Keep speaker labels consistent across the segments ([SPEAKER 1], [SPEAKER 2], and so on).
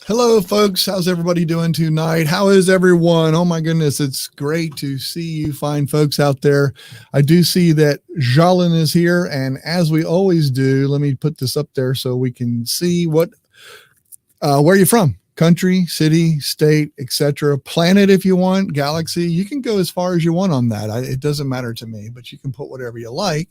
[SPEAKER 1] Hello, folks. How's everybody doing tonight? How is everyone? Oh my goodness, it's great to see you fine folks out there. I do see that 𝐩𝐚𝐜𝐢𝐿 is here, and as we always do, let me put this up there so we can see where you're from. Country, city, state, etc. Planet if you want, galaxy. You can go as far as you want on that. It doesn't matter to me, but you can put whatever you like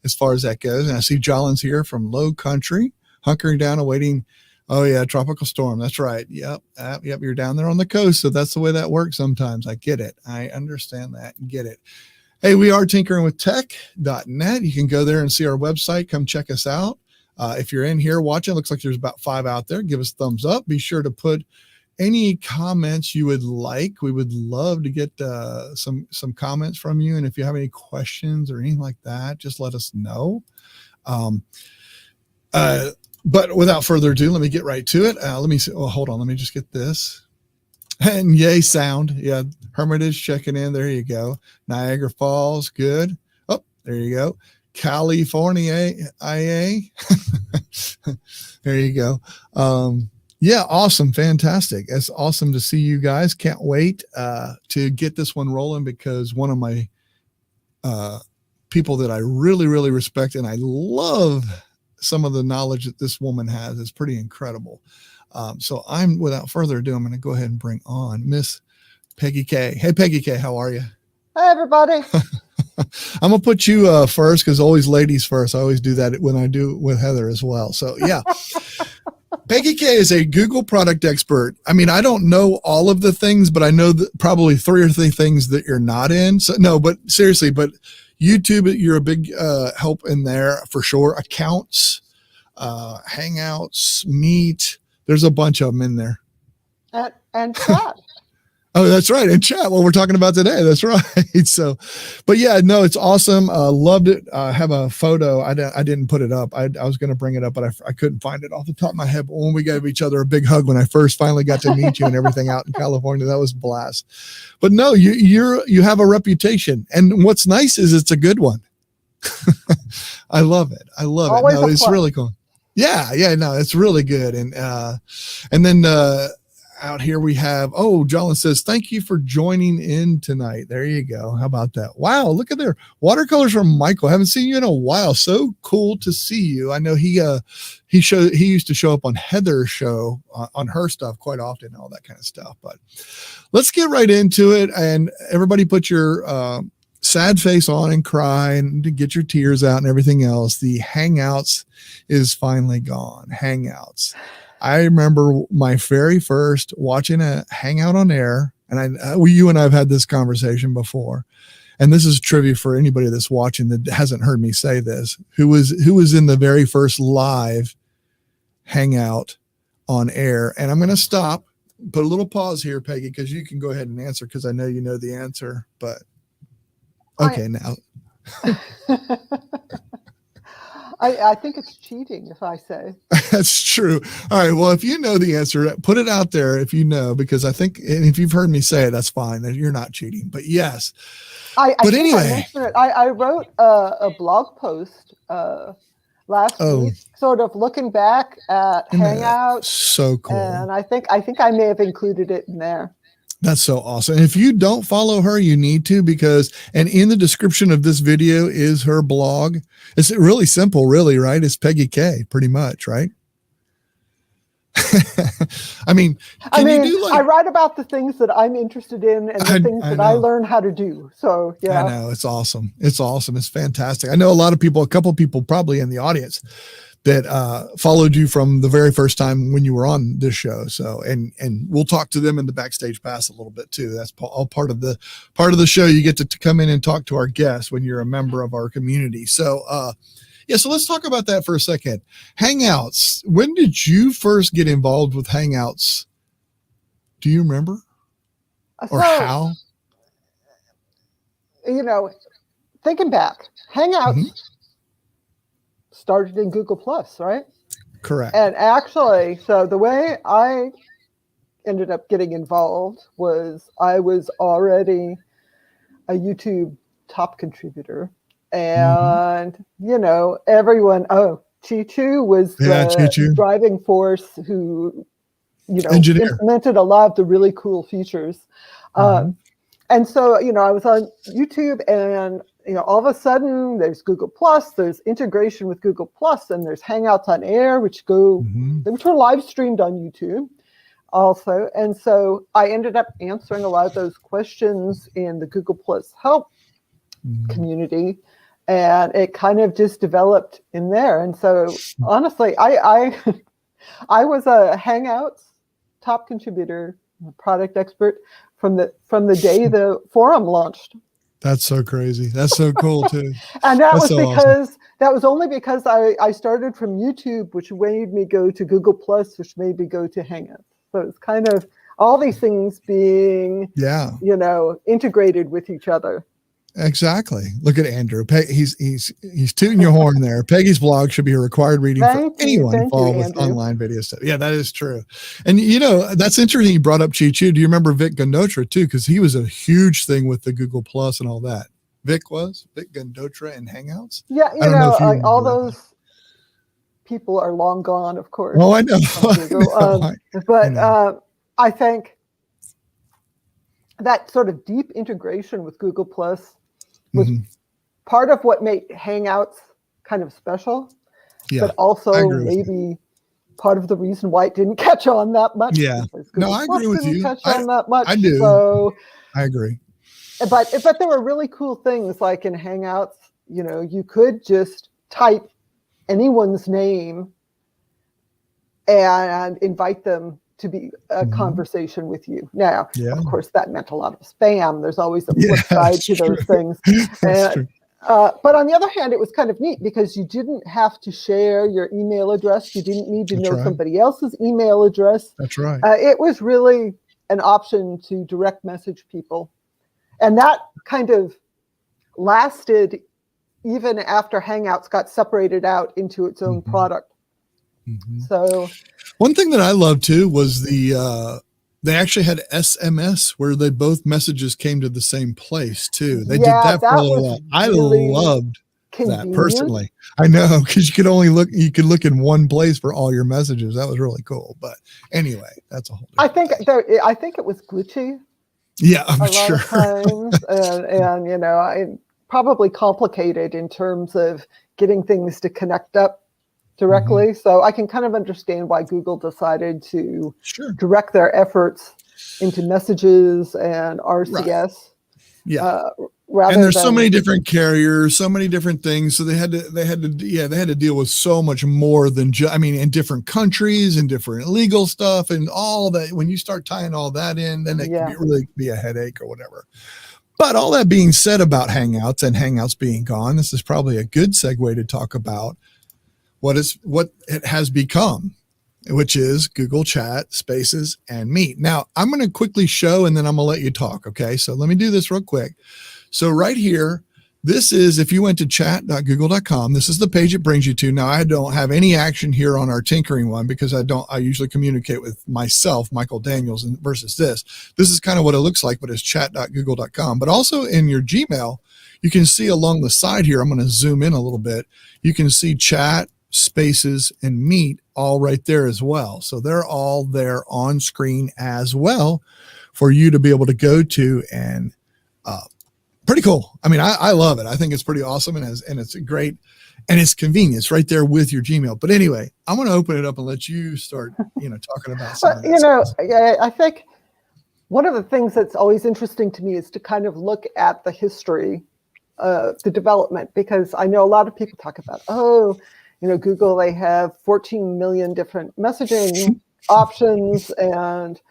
[SPEAKER 1] as far as that goes. And I see 𝐩𝐚𝐿's here from Low Country, hunkering down, awaiting. Oh yeah, tropical storm. That's right. Yep. You're down there on the coast, so that's the way that works sometimes. I get it. I understand that. Get it. Hey, we are tinkeringwithtech.net. You can go there and see our website. Come check us out. If you're in here watching, looks like there's about 5 out there. Give us a thumbs up. Be sure to put any comments you would like. We would love to get some comments from you. And if you have any questions or anything like that, just let us know. But without further ado, let me get right to it. Let me see. Oh, hold on. Let me just get this. And yay sound. Yeah. Hermitage checking in. There you go. Niagara Falls. Good. Oh, there you go. California. IA. There you go. Yeah. Awesome. Fantastic. It's awesome to see you guys. Can't wait to get this one rolling because one of my people that I really, really respect and I love some of the knowledge that this woman has is pretty incredible. So without further ado, I'm going to go ahead and bring on Miss Peggy K. Hey, Peggy K, how are you?
[SPEAKER 2] Hi, everybody.
[SPEAKER 1] I'm going to put you first because always ladies first. I always do that when I do with Heather as well. So yeah, Peggy K is a Google product expert. I mean, I don't know all of the things, but I know that probably 3 or 4 things that you're not in. So no, but seriously, but YouTube, you're a big help in there for sure. Accounts, Hangouts, Meet. There's a bunch of them in there.
[SPEAKER 2] And chat.
[SPEAKER 1] Oh, that's right. And chat, what we're talking about today. That's right. So, but yeah, no, it's awesome. Loved it. I have a photo. I didn't put it up. I was going to bring it up, but I couldn't find it off the top of my head. But when we gave each other a big hug when I first finally got to meet you and everything out in California, that was a blast. But no, you have a reputation. And what's nice is it's a good one. I love it. I love
[SPEAKER 2] Always
[SPEAKER 1] it. No, it's really cool. Yeah. No, it's really good. And then, out here we have, 𝐸𝐚𝐿 says, thank you for joining in tonight. There you go. How about that? Wow. Look at there. Watercolors from Michael. Haven't seen you in a while. So cool to see you. I know he used to show up on Heather's show on her stuff quite often, all that kind of stuff. But let's get right into it. And everybody put your sad face on and cry and to get your tears out and everything else. The Hangouts is finally gone. Hangouts. I remember my very first watching a Hangout on air, and you and I have had this conversation before, and this is trivia for anybody that's watching that hasn't heard me say this, who was in the very first live Hangout on air. And I'm going to stop, put a little pause here, Peggy, because you can go ahead and answer because I know you know the answer, but okay, now.
[SPEAKER 2] I think it's cheating if I say.
[SPEAKER 1] That's true. All right. Well, if you know the answer, put it out there if you know, because I think, and if you've heard me say it, that's fine. You're not cheating. But yes. But anyway.
[SPEAKER 2] I wrote a blog post last week, sort of looking back at Hangouts.
[SPEAKER 1] So cool.
[SPEAKER 2] And I think I may have included it in there.
[SPEAKER 1] That's so awesome. And if you don't follow her, you need to, and in the description of this video is her blog. It's really simple, really, right? It's Peggy K, pretty much, right? I mean,
[SPEAKER 2] I write about the things that I'm interested in and the things that I learn how to do. So yeah,
[SPEAKER 1] I know it's awesome. It's awesome. It's fantastic. I know a couple of people probably in the audience that followed you from the very first time when you were on this show. So, and we'll talk to them in the backstage pass a little bit too. That's all part of the show. You get to come in and talk to our guests when you're a member of our community. So, yeah, so let's talk about that for a second. Hangouts. When did you first get involved with Hangouts? Do you remember? Or how?
[SPEAKER 2] Thinking back, Hangouts started in Google Plus, right?
[SPEAKER 1] Correct.
[SPEAKER 2] And actually, so the way I ended up getting involved was I was already a YouTube top contributor. And, everyone, 𝐞𝐚𝐬𝐿 was the driving force who
[SPEAKER 1] Engineer.
[SPEAKER 2] implemented a lot of the really cool features. And so, I was on YouTube, and, all of a sudden there's Google Plus, there's integration with Google Plus, and there's Hangouts on Air, which were live streamed on YouTube also. And so I ended up answering a lot of those questions in the Google Plus help community, and it kind of just developed in there. And so honestly, I was a Hangouts top contributor, product expert from the day the forum launched.
[SPEAKER 1] That's so crazy. That's so cool too.
[SPEAKER 2] And that was because that was only because I started from YouTube, which made me go to Google Plus, which made me go to Hangouts. So it's kind of all these things being, integrated with each other.
[SPEAKER 1] Exactly. Look at Andrew. He's tooting your horn there. Peggy's blog should be a required reading for anyone involved with online video stuff. Yeah, that is true. And that's interesting. You brought up 𝐞𝐚𝐬𝐿. Do you remember 𝐕𝑐 too? Because he was a huge thing with the Google Plus and all that. 𝐕𝑐 and Hangouts.
[SPEAKER 2] Yeah, all those people are long gone, of course.
[SPEAKER 1] Oh, I know.
[SPEAKER 2] But I think that sort of deep integration with Google Plus was part of what made Hangouts kind of special, but also maybe part of the reason why it didn't catch on that much.
[SPEAKER 1] Yeah, no, I agree with you.
[SPEAKER 2] Catch on that much.
[SPEAKER 1] I do.
[SPEAKER 2] So,
[SPEAKER 1] I agree.
[SPEAKER 2] But there were really cool things like in Hangouts. You could just type anyone's name and invite them to be a conversation with you. Now, of course, that meant a lot of spam. There's always a flip side to those things. But on the other hand, it was kind of neat because you didn't have to share your email address. You didn't need to know somebody else's email address.
[SPEAKER 1] That's right.
[SPEAKER 2] It was really an option to direct message people. And that kind of lasted even after Hangouts got separated out into its own product. So
[SPEAKER 1] one thing that I loved too was they actually had SMS where both messages came to the same place too. They did that for a little while. I loved that personally. I know, because you could look in one place for all your messages. That was really cool. But anyway, that's a whole
[SPEAKER 2] I think it was glitchy.
[SPEAKER 1] Yeah, I'm
[SPEAKER 2] a lot
[SPEAKER 1] sure.
[SPEAKER 2] of times, and probably complicated in terms of getting things to connect up directly. So I can kind of understand why Google decided to direct their efforts into messages and RCS.
[SPEAKER 1] And there's so many different carriers, so many different things. So they had to deal with so much more than in different countries and different legal stuff and all that. When you start tying all that in, then it can really be a headache or whatever. But all that being said about Hangouts and Hangouts being gone, this is probably a good segue to talk about what it has become, which is Google Chat, Spaces, and Meet. Now, I'm going to quickly show, and then I'm going to let you talk, okay? So let me do this real quick. So right here, this is, if you went to chat.google.com, this is the page it brings you to. Now, I don't have any action here on our tinkering one because I usually communicate with myself, Michael Daniels, versus this. This is kind of what it looks like, but it's chat.google.com. But also in your Gmail, you can see along the side here, I'm going to zoom in a little bit. You can see Chat, Spaces, and Meet all right there as well. So they're all there on screen as well for you to be able to go to, and pretty cool. I love it. I think it's pretty awesome, and it's great, and it's convenient. It's right there with your Gmail. But anyway, I'm going to open it up and let you start, talking about something.
[SPEAKER 2] I think one of the things that's always interesting to me is to kind of look at the history, the development, because I know a lot of people talk about, Google, they have 14 million different messaging options, and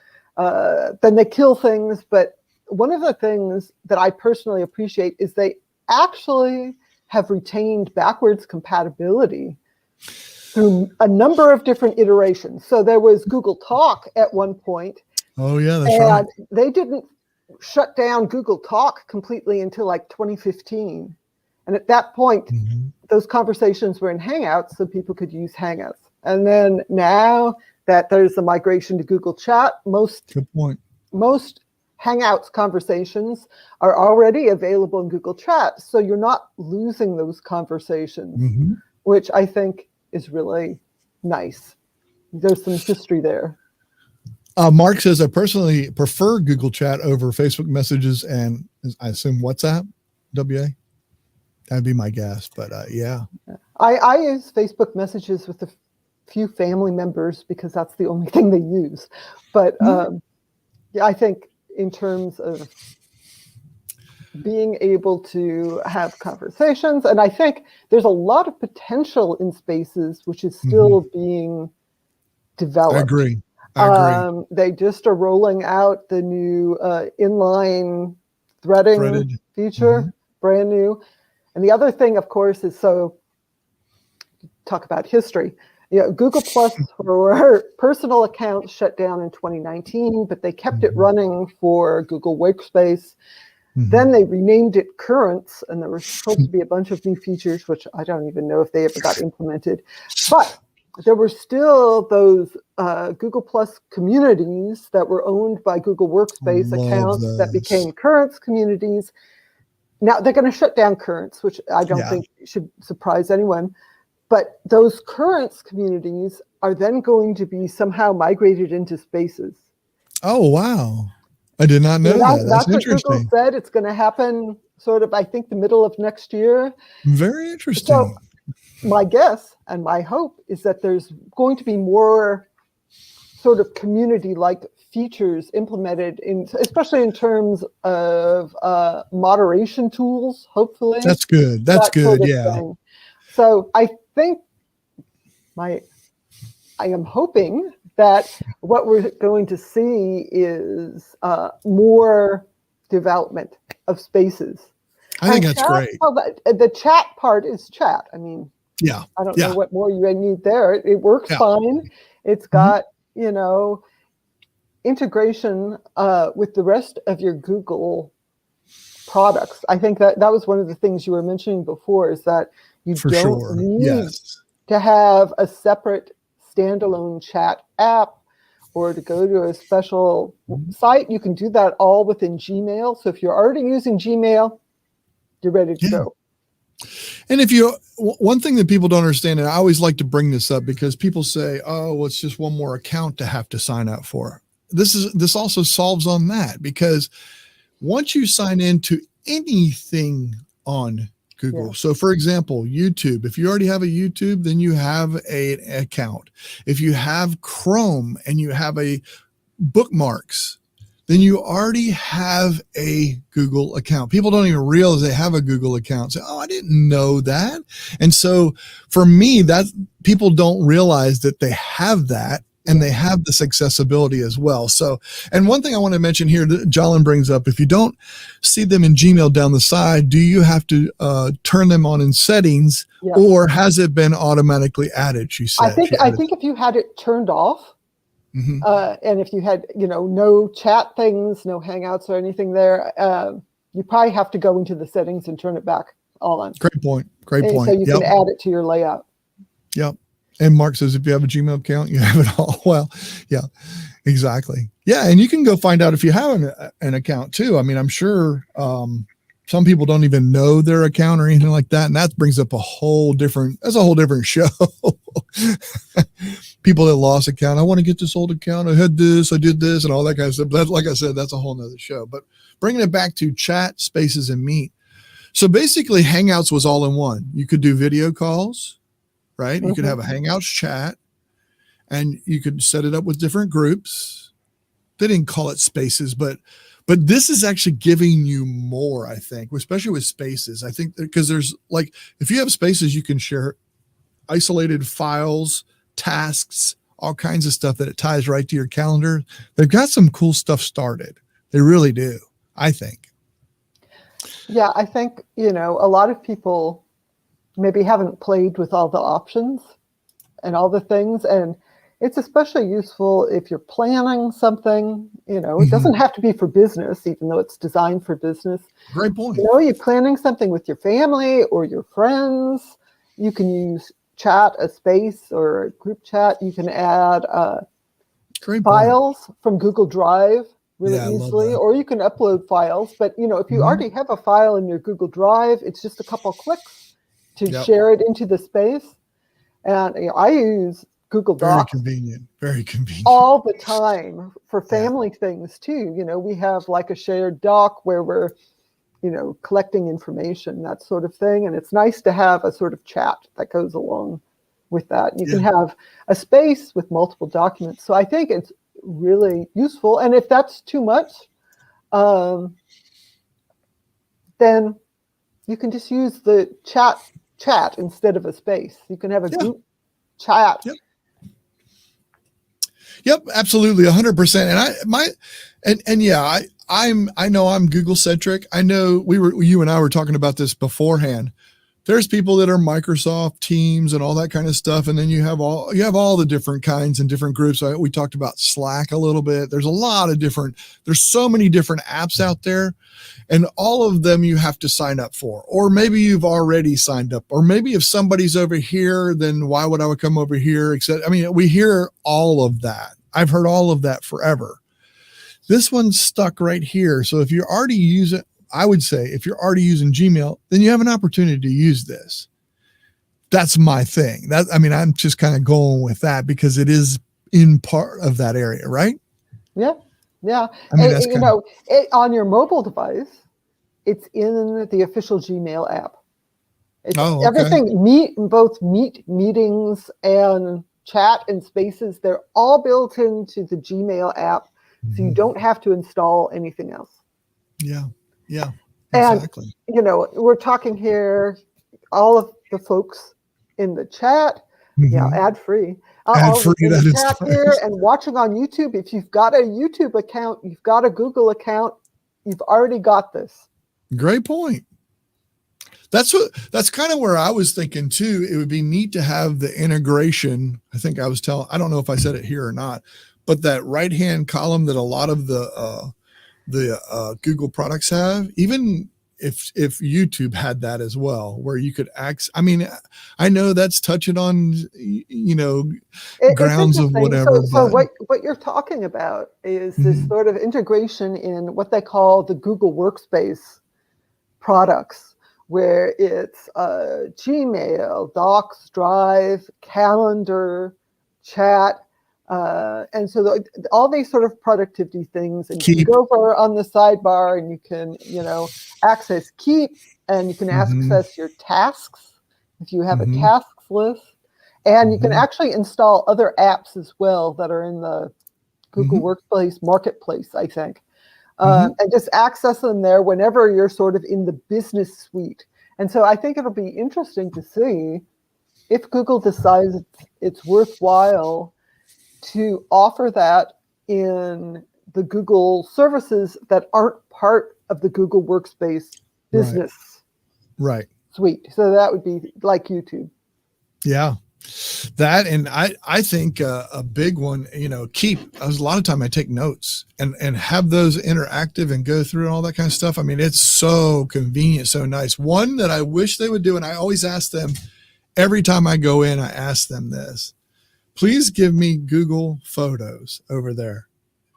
[SPEAKER 2] then they kill things. But one of the things that I personally appreciate is they actually have retained backwards compatibility through a number of different iterations. So there was Google Talk at one point.
[SPEAKER 1] Oh, yeah, that's right.
[SPEAKER 2] And they didn't shut down Google Talk completely until like 2015. And at that point, those conversations were in Hangouts, so people could use Hangouts. And then now that there's a migration to Google Chat, most Hangouts conversations are already available in Google Chat. So you're not losing those conversations, which I think is really nice. There's some history there.
[SPEAKER 1] Mark says, I personally prefer Google Chat over Facebook messages and I assume WhatsApp, WA. That'd be my guess, but yeah.
[SPEAKER 2] I use Facebook messages with a few family members because that's the only thing they use. But yeah, I think in terms of being able to have conversations, and I think there's a lot of potential in spaces which is still being developed.
[SPEAKER 1] I agree.
[SPEAKER 2] They just are rolling out the new inline threading feature, brand new. And the other thing, of course, is talk about history. Google Plus or personal accounts shut down in 2019, but they kept it running for Google Workspace. Then they renamed it Currents, and there were supposed to be a bunch of new features, which I don't even know if they ever got implemented. But there were still those Google Plus communities that were owned by Google Workspace accounts that became Currents communities. Now they're going to shut down Currents, which I don't think should surprise anyone. But those Currents communities are then going to be somehow migrated into Spaces.
[SPEAKER 1] Oh, wow. I did not know that. That's interesting.
[SPEAKER 2] What Google said. It's going to happen sort of, I think, the middle of next year.
[SPEAKER 1] Very interesting.
[SPEAKER 2] So my guess and my hope is that there's going to be more sort of community-like features implemented, especially in terms of moderation tools, hopefully.
[SPEAKER 1] That's good. That's good, yeah.
[SPEAKER 2] Thing. So I think I am hoping that what we're going to see is more development of Spaces.
[SPEAKER 1] I think that's great.
[SPEAKER 2] Well, the chat part is chat. I mean, I don't know what more you need there. It works fine. It's got, integration with the rest of your Google products. I think that was one of the things you were mentioning before, is that you don't need to have a separate standalone chat app or to go to a special site. You can do that all within Gmail. So if you're already using Gmail, you're ready to go.
[SPEAKER 1] And one thing that people don't understand, and I always like to bring this up because people say, oh, well, it's just one more account to have to sign up for. This also solves on that, because once you sign into anything on Google. So for example, YouTube, if you already have a YouTube, then you have an account. If you have Chrome and you have a bookmarks, then you already have a Google account. People don't even realize they have a Google account. Say, oh, I didn't know that. And so for me, that people don't realize that they have that. And they have this accessibility as well. So, and one thing I want to mention here that Jalin brings up, if you don't see them in Gmail down the side, do you have to turn them on in settings, or has it been automatically added? She said.
[SPEAKER 2] I think if you had it turned off, and if you had, no chat things, no Hangouts or anything there, you probably have to go into the settings and turn it back on.
[SPEAKER 1] Great point. Great point.
[SPEAKER 2] So you can add it to your layout.
[SPEAKER 1] Yep. And Mark says, if you have a Gmail account, you have it all. Well, yeah, exactly. Yeah. And you can go find out if you have an account too. I mean, I'm sure some people don't even know their account or anything like that. And that brings up that's a whole different show. People that lost account. I want to get this old account. I had this, I did this, and all that kind of stuff. But like I said, that's a whole nother show. But bringing it back to chat, Spaces, and Meet. So basically Hangouts was all in one. You could do video calls. Right? You could have a Hangouts chat, and you could set it up with different groups. They didn't call it Spaces, but this is actually giving you more, I think, especially with Spaces. I think because there's like, if you have Spaces, you can share isolated files, tasks, all kinds of stuff that it ties right to your calendar. They've got some cool stuff started. They really do, I think.
[SPEAKER 2] Yeah, I think, a lot of people maybe haven't played with all the options and all the things. And it's especially useful if you're planning something, it doesn't have to be for business, even though it's designed for business.
[SPEAKER 1] Great point.
[SPEAKER 2] You're planning something with your family or your friends. You can use chat, a space, or a group chat. You can add files from Google Drive really easily, or you can upload files. But, if you already have a file in your Google Drive, it's just a couple clicks to share it into the space. And I use Google
[SPEAKER 1] Very
[SPEAKER 2] Docs
[SPEAKER 1] convenient. Very convenient.
[SPEAKER 2] all the time for family things too. We have like a shared doc where we're, collecting information, that sort of thing. And it's nice to have a sort of chat that goes along with that. You can have a space with multiple documents. So I think it's really useful. And if that's too much, then you can just use the chat instead of a space. You can have a group chat.
[SPEAKER 1] Yep, absolutely, 100%. I know I'm Google centric. I know you and I were talking about this beforehand. There's people that are Microsoft Teams and all that kind of stuff, and then you have all the different kinds and different groups. We talked about Slack a little bit. There's so many different apps out there, and all of them you have to sign up for, or maybe you've already signed up, or maybe if somebody's over here, then why would I come over here? We hear all of that. I've heard all of that forever. This one's stuck right here. So if you're already using, I would say if you're already using Gmail, then you have an opportunity to use this. That's my thing. I'm just kind of going with that because it is in part of that area, right?
[SPEAKER 2] Yeah. Yeah. On your mobile device, it's in the official Gmail app. Okay. Everything both meetings and chat and spaces, they're all built into the Gmail app. So you don't have to install anything else.
[SPEAKER 1] Yeah. Yeah. Exactly.
[SPEAKER 2] And, we're talking here, all of the folks in the chat, ad free.
[SPEAKER 1] Ad free,
[SPEAKER 2] in the chat here and watching on YouTube. If you've got a YouTube account, you've got a Google account, you've already got this.
[SPEAKER 1] Great point. That's kind of where I was thinking too. It would be neat to have the integration. I don't know if I said it here or not, but that right-hand column that a lot of the Google products have, even if YouTube had that as well, where you could access. I know that's touching on, grounds of whatever.
[SPEAKER 2] So what you're talking about is this sort of integration in what they call the Google Workspace products, where it's Gmail, Docs, Drive, Calendar, Chat. And so all these sort of productivity things, and you can go over on the sidebar and you can, access Keep, and you can access your tasks if you have a tasks list, and you can actually install other apps as well that are in the Google Workspace Marketplace, I think, and just access them there whenever you're sort of in the business suite. And so I think it'll be interesting to see if Google decides it's worthwhile to offer that in the Google services that aren't part of the Google Workspace business suite. So that would be like YouTube.
[SPEAKER 1] Yeah. That, and I think a big one, Keep. A lot of time I take notes and have those interactive and go through all that kind of stuff. It's so convenient, so nice. One that I wish they would do, and I always ask them every time I go in, I ask them this. Please give me Google Photos over there.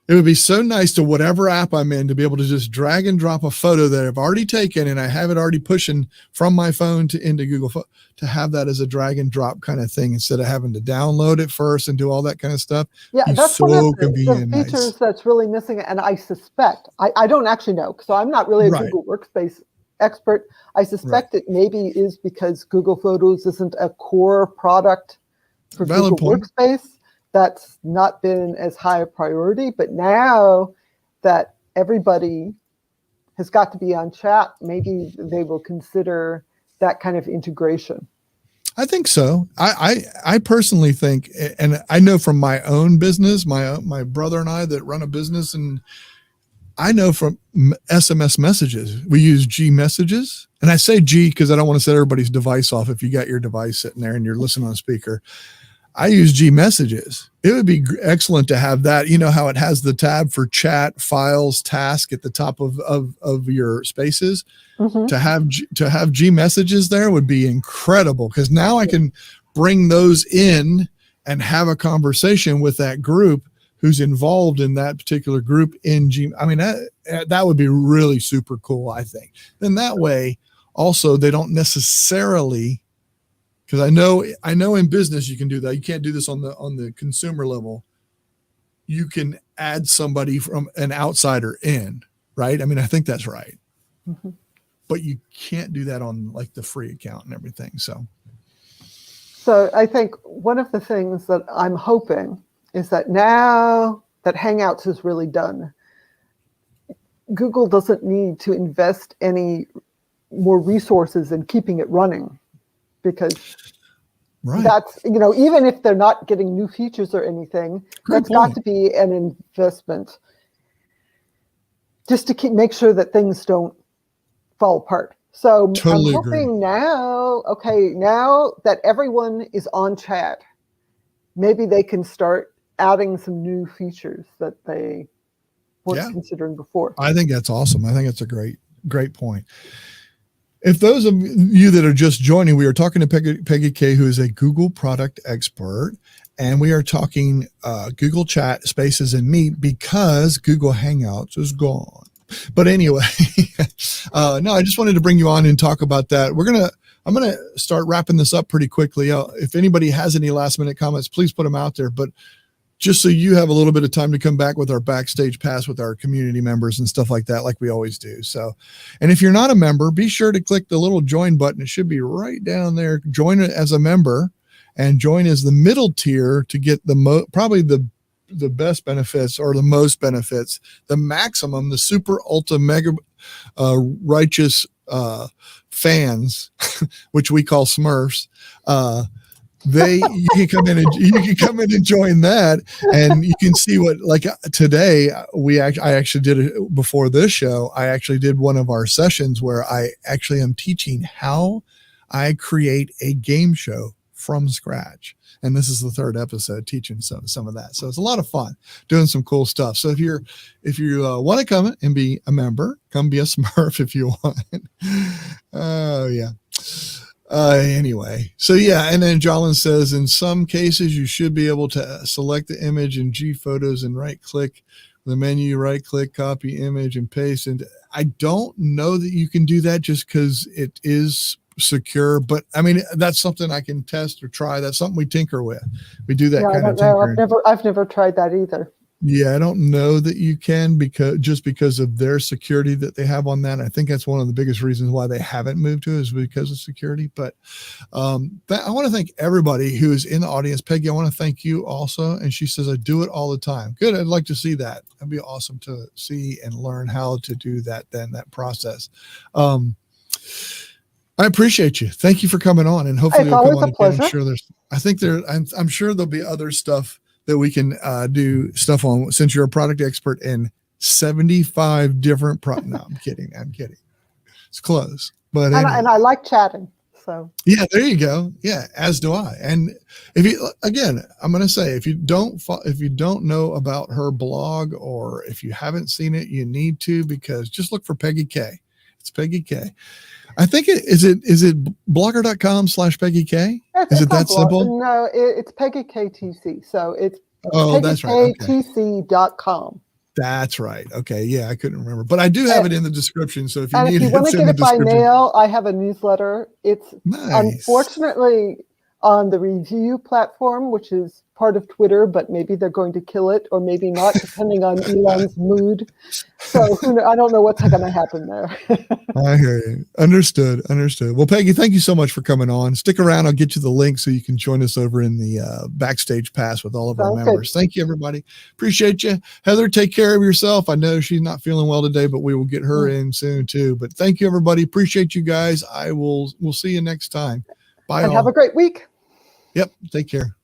[SPEAKER 1] It would be so nice to whatever app I'm in to be able to just drag and drop a photo that I've already taken and I have it already pushing from my phone into Google to have that as a drag and drop kind of thing instead of having to download it first and do all that kind of stuff.
[SPEAKER 2] Yeah, that's so one of the features that's really missing. And I suspect, I don't actually know, so I'm not really a Google Workspace expert. I suspect it maybe is because Google Photos isn't a core product for Google Workspace. That's not been as high a priority, but now that everybody has got to be on chat, maybe they will consider that kind of integration.
[SPEAKER 1] I think so. I personally think, and I know from my own business, my brother and I that run a business, and I know from SMS messages, we use G messages. And I say G because I don't want to set everybody's device off if you got your device sitting there and you're listening on a speaker. I use G messages. It would be excellent to have that. You know how it has the tab for chat, files, task at the top of your spaces. To have G messages there would be incredible, because now I can bring those in and have a conversation with that group who's involved in that particular group in G. That would be really super cool, I think. Then that way also they don't necessarily Because I know in business you can do that. You can't do this on the consumer level. You can add somebody from an outsider in, right? I mean, I think that's right.
[SPEAKER 2] Mm-hmm.
[SPEAKER 1] But you can't do that on like the free account and everything. So
[SPEAKER 2] I think one of the things that I'm hoping is that now that Hangouts is really done, Google doesn't need to invest any more resources in keeping it running, because that's, even if they're not getting new features or anything, that's got to be an investment just to make sure that things don't fall apart. So
[SPEAKER 1] totally
[SPEAKER 2] I'm hoping now that everyone is on chat, maybe they can start adding some new features that they weren't considering before.
[SPEAKER 1] I think that's awesome. I think it's a great point. If those of you that are just joining, we are talking to Peggy K, who is a Google product expert, and we are talking Google Chat, Spaces, and Meet because Google Hangouts is gone. But anyway, no, I just wanted to bring you on and talk about that. I'm gonna start wrapping this up pretty quickly. If anybody has any last minute comments, please put them out there. But just so you have a little bit of time to come back with our backstage pass with our community members and stuff like that, like we always do. So, and if you're not a member, be sure to click the little join button. It should be right down there. Join it as a member, and join as the middle tier to get probably the best benefits, or the most benefits, the maximum, the super ultra mega righteous fans, which we call Smurfs. You can come in and join that, and you can see what, like today I actually did it before this show. I actually did one of our sessions where I actually am teaching how I create a game show from scratch. And this is the third episode teaching some of that. So it's a lot of fun doing some cool stuff. So if you want to come and be a member, come be a Smurf if you want. Oh yeah. Anyway, so yeah, and then Jolin says, in some cases you should be able to select the image in G Photos and right click the menu, right click, copy image and paste. And I don't know that you can do that just because it is secure, but I mean, that's something I can test or try. That's something we tinker with. We do that kind of tinkering.
[SPEAKER 2] I've never tried that either.
[SPEAKER 1] Yeah, I don't know that you can, because of their security that they have on that. I think that's one of the biggest reasons why they haven't moved to it, is because of security. But I want to thank everybody who is in the audience. Peggy, I want to thank you also. And she says, I do it all the time. Good. I'd like to see that. That'd be awesome to see and learn how to do that, that process. I appreciate you. Thank you for coming on, and hopefully you'll come on again. I'm sure there'll be other stuff that we can do stuff on, since you're a product expert in 75 different no, I'm kidding. It's close. But anyway.
[SPEAKER 2] And I like chatting. So
[SPEAKER 1] yeah, there you go. Yeah, as do I. And I'm going to say, if you don't know about her blog, or if you haven't seen it, you need to, because just look for Peggy K. It's Peggy K. I think is it blogger.com/Peggy K? Is it that simple?
[SPEAKER 2] No, it's Peggy KTC. So it's
[SPEAKER 1] that's right.
[SPEAKER 2] PeggyKTC.com.
[SPEAKER 1] That's right. Okay. Yeah, I couldn't remember, but I do have it in the description. So if you need
[SPEAKER 2] if you want to get it by mail, I have a newsletter. It's unfortunately on the review platform, which is part of Twitter, but maybe they're going to kill it, or maybe not, depending on Elon's mood. So I don't know what's going to happen there.
[SPEAKER 1] I hear you. Understood. Well, Peggy, thank you so much for coming on. Stick around. I'll get you the link so you can join us over in the backstage pass with all of our members. Good. Thank you, everybody. Appreciate you. Heather, take care of yourself. I know she's not feeling well today, but we will get her in soon too. But thank you, everybody. Appreciate you guys. We'll see you next time. Bye.
[SPEAKER 2] And have a great week.
[SPEAKER 1] Yep. Take care.